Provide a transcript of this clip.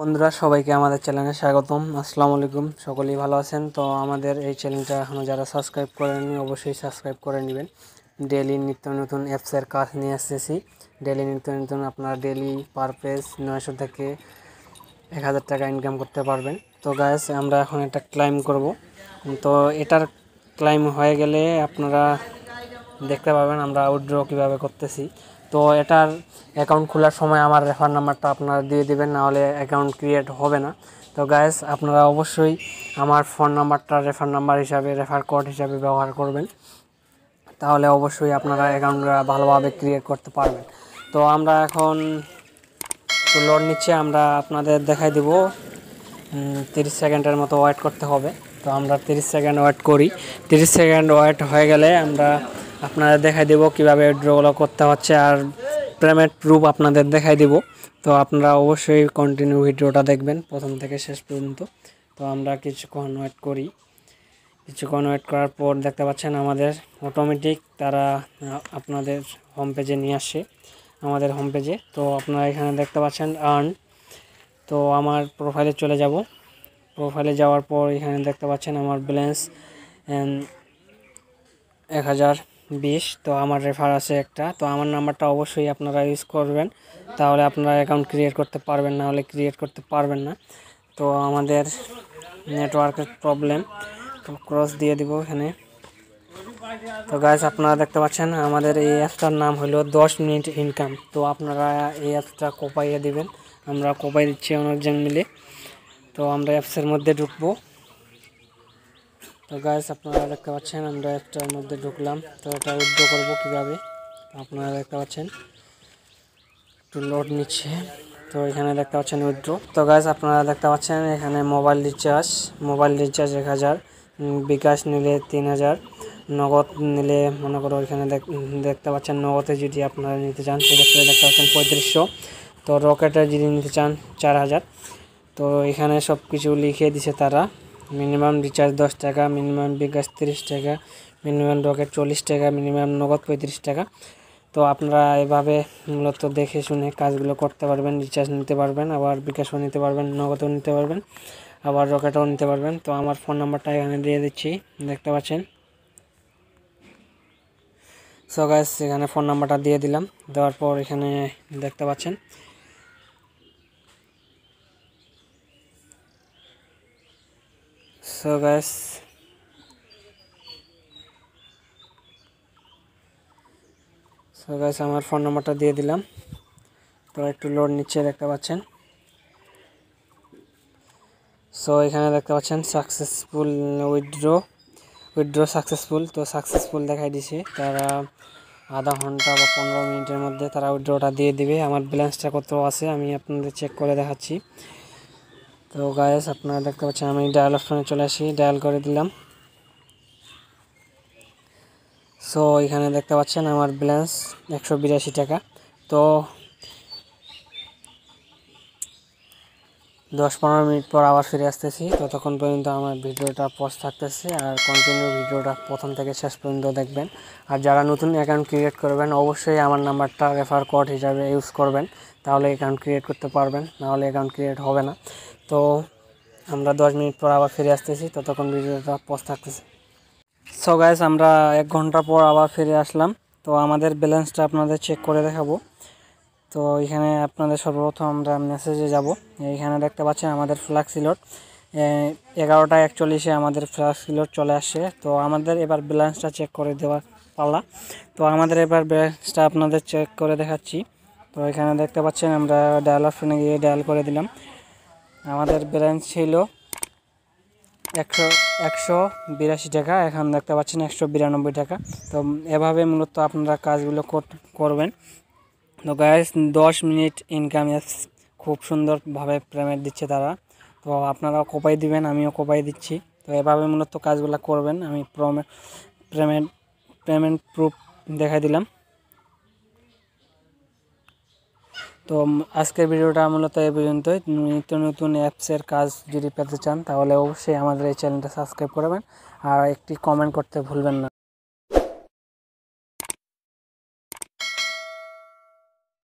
বন্ধুরা সবাইকে আমাদের চ্যানেলে স্বাগতম। আসসালামু আলাইকুম, সকলেই ভালো আছেন? তো আমাদের এই চ্যানেলটা এখনও যারা সাবস্ক্রাইব করেননি অবশ্যই সাবস্ক্রাইব করে নেবেন। ডেইলি নিত্য নতুন অ্যাপসের কাজ নিয়ে আসতেছি। ডেইলি নিত্য নতুন আপনারা ডেইলি পার পেজ 900 থেকে 1000 টাকা ইনকাম করতে পারবেন। তো গাইস আমরা এখন একটা ক্লাইম করব। তো এটার ক্লাইম হয়ে গেলে আপনারা দেখতে পাবেন আমরা উইথড্র কীভাবে করতেছি। তো এটার অ্যাকাউন্ট খোলার সময় আমার রেফার নাম্বারটা আপনারা দিয়ে দিবেন, নাহলে অ্যাকাউন্ট ক্রিয়েট হবে না। তো গাইস আপনারা অবশ্যই আমার ফোন নাম্বারটা রেফার নাম্বার হিসাবে, রেফার কোড হিসাবে ব্যবহার করবেন, তাহলে অবশ্যই আপনারা অ্যাকাউন্টটা ভালোভাবে ক্রিয়েট করতে পারবেন। তো আমরা এখন লোড নিচ্ছে, আমরা আপনাদের দেখাই দেব। 30 সেকেন্ডের মতো ওয়েট করতে হবে। তো আমরা 30 সেকেন্ড ওয়েট করি। 30 সেকেন্ড ওয়েট হয়ে গেলে আমরা আপনাদের দেখাই দেব কীভাবে উইথড্রগুলো করতে হচ্ছে, আর পেমেন্ট প্রুফ আপনাদের দেখাই দেব। তো আপনারা অবশ্যই কন্টিনিউ ভিডিওটা দেখবেন প্রথম থেকে শেষ পর্যন্ত। তো আমরা কিছুক্ষণ ওয়েট করি। কিছুক্ষণ ওয়েট করার পর দেখতে পাচ্ছেন আমাদের অটোমেটিক তারা আপনাদের হোম পেজে নিয়ে আসে, আমাদের হোম পেজে। তো আপনারা এখানে দেখতে পাচ্ছেন আর্ন। তো আমার প্রোফাইলে চলে যাব। প্রোফাইলে যাওয়ার পর এখানে দেখতে পাচ্ছেন আমার ব্যালেন্স 1020। তো আমার রেফার আছে একটা। তো আমার নাম্বারটা অবশ্যই আপনারা ইউজ করবেন, তাহলে আপনারা অ্যাকাউন্ট ক্রিয়েট করতে পারবেন, না হলে ক্রিয়েট করতে পারবেন না। তো আমাদের নেটওয়ার্কের প্রবলেম, তো ক্রস দিয়ে দিব এখানে। তো গাইস আপনারা দেখতে পাচ্ছেন আমাদের এই অ্যাপটার নাম হলো 10 মিনিট ইনকাম। তো আপনারা এই অ্যাপটা কোপাইয়ে দিবেন, আমরা কোপাই দিচ্ছি অনেকজন মিলে। তো আমরা অ্যাপসের মধ্যে ঢুকবো। তো গাইস আপনারা দেখতে পাচ্ছেন আমরা অ্যাপটার মধ্যে ঢুকলাম। তো এটা উইথড্র করবো কীভাবে আপনারা দেখতে পাচ্ছেন, একটু লোড নিচ্ছে। তো এখানে দেখতে পাচ্ছেন উইথড্র। তো গাইস আপনারা দেখতে পাচ্ছেন এখানে মোবাইল রিচার্জ 1000, বিকাশ নিলে 3000, নগদ নিলে মনে করো এখানে দেখতে পাচ্ছেন নগদে যদি আপনারা নিতে চান সেক্ষেত্রে দেখতে পাচ্ছেন 3500। তো রকেটে যদি নিতে চান 4000। তো এখানে সব কিছু লিখে দিছে তারা। মিনিমাম রিচার্জ 10 টাকা, মিনিমাম বিকাশ 30 টাকা, মিনিমাম রকেট 40 টাকা, মিনিমাম নগদ 35 টাকা। তো আপনারা এভাবে মূলত দেখে শুনে কাজগুলো করতে পারবেন। রিচার্জ নিতে পারবেন, আবার বিকাশও নিতে পারবেন, নগদও নিতে পারবেন, আবার রকেটও নিতে পারবেন। তো আমার ফোন নাম্বারটা এখানে দিয়ে দিচ্ছি, দেখতে পাচ্ছেন। সো গাইস এখানে ফোন নাম্বারটা দিয়ে দিলাম। দেওয়ার পর এখানে দেখতে পাচ্ছেন সো গাইস আমার ফোন নাম্বারটা দিয়ে দিলাম। তো একটু লোড নিচ্ছে, দেখতে পাচ্ছেন। সো এখানে দেখতে পাচ্ছেন সাকসেসফুল উইথড্র সাকসেসফুল। তো সাকসেসফুল দেখাই দিছে, তারা আধা ঘন্টা বা 15 মিনিটের মধ্যে তারা উইথড্রটা দিয়ে দিবে। আমার ব্যালেন্সটা কত আছে আমি আপনাদের চেক করে দেখাচ্ছি। তো গাইস আপনারা দেখতে পাচ্ছেন আমি ডায়াল অপশনে চলে আসি, ডায়াল করে দিলাম। সো এখানে দেখতে পাচ্ছেন আমার ব্যালেন্স 182 টাকা। তো 10-15 মিনিট পর আবার ফিরে আসতেছি। ততক্ষণ পর্যন্ত আমার ভিডিওটা পজ থাকতেছে, আর কন্টিনিউ ভিডিওটা প্রথম থেকে শেষ পর্যন্ত দেখবেন। আর যারা নতুন অ্যাকাউন্ট ক্রিয়েট করবেন অবশ্যই আমার নাম্বারটা রেফার কোড হিসাবে ইউজ করবেন, তাহলে অ্যাকাউন্ট ক্রিয়েট করতে পারবেন, নাহলে অ্যাকাউন্ট ক্রিয়েট হবে না। তো আমরা 10 মিনিট পর আবার ফিরে আসতেছি, ততক্ষণ ভিডিওটা পজ থাকতেছে। সো গাইস আমরা 1 ঘন্টা পর আবার ফিরে আসলাম। তো আমাদের ব্যালেন্সটা আপনাদের চেক করে দেখাবো। তো এখানে আপনাদের সর্বপ্রথম আমরা মেসেজে যাব। এইখানে দেখতে পাচ্ছেন আমাদের ফ্ল্যাক্সি লোড 11টা 41-এ আমাদের ফ্ল্যাক্সি লোড চলে আসে। তো আমাদের এবার ব্যালেন্সটা চেক করে দেওয়ার পালা। তো আমাদের এবার ব্যালেন্সটা আপনাদের চেক করে দেখাচ্ছি। তো এখানে দেখতে পাচ্ছেন আমরা ডায়াল অপশনে গিয়ে ডায়াল করে দিলাম। আমাদের ব্যালেন্স ছিল 182 টাকা, এখন দেখতে পাচ্ছেন 192 টাকা। তো এভাবে মূলত আপনারা কাজগুলো করবেন। তো গাইস 10 মিনিট ইনকাম অ্যাপস খুব সুন্দরভাবে পেমেন্ট দিচ্ছে তারা। তো আপনারাও কোপাই দিবেন, আমিও কোপাই দিচ্ছি। তো এভাবে মূলত কাজগুলো করবেন। আমি পেমেন্ট প্রুফ দেখাই দিলাম। তো আজকের ভিডিওটা মূলত এই পর্যন্তই। নিত্য নতুন অ্যাপসের কাজ যদি পেতে চান তাহলে অবশ্যই আমাদের এই চ্যানেলটা সাবস্ক্রাইব করবেন, আর একটি কমেন্ট করতে ভুলবেন না।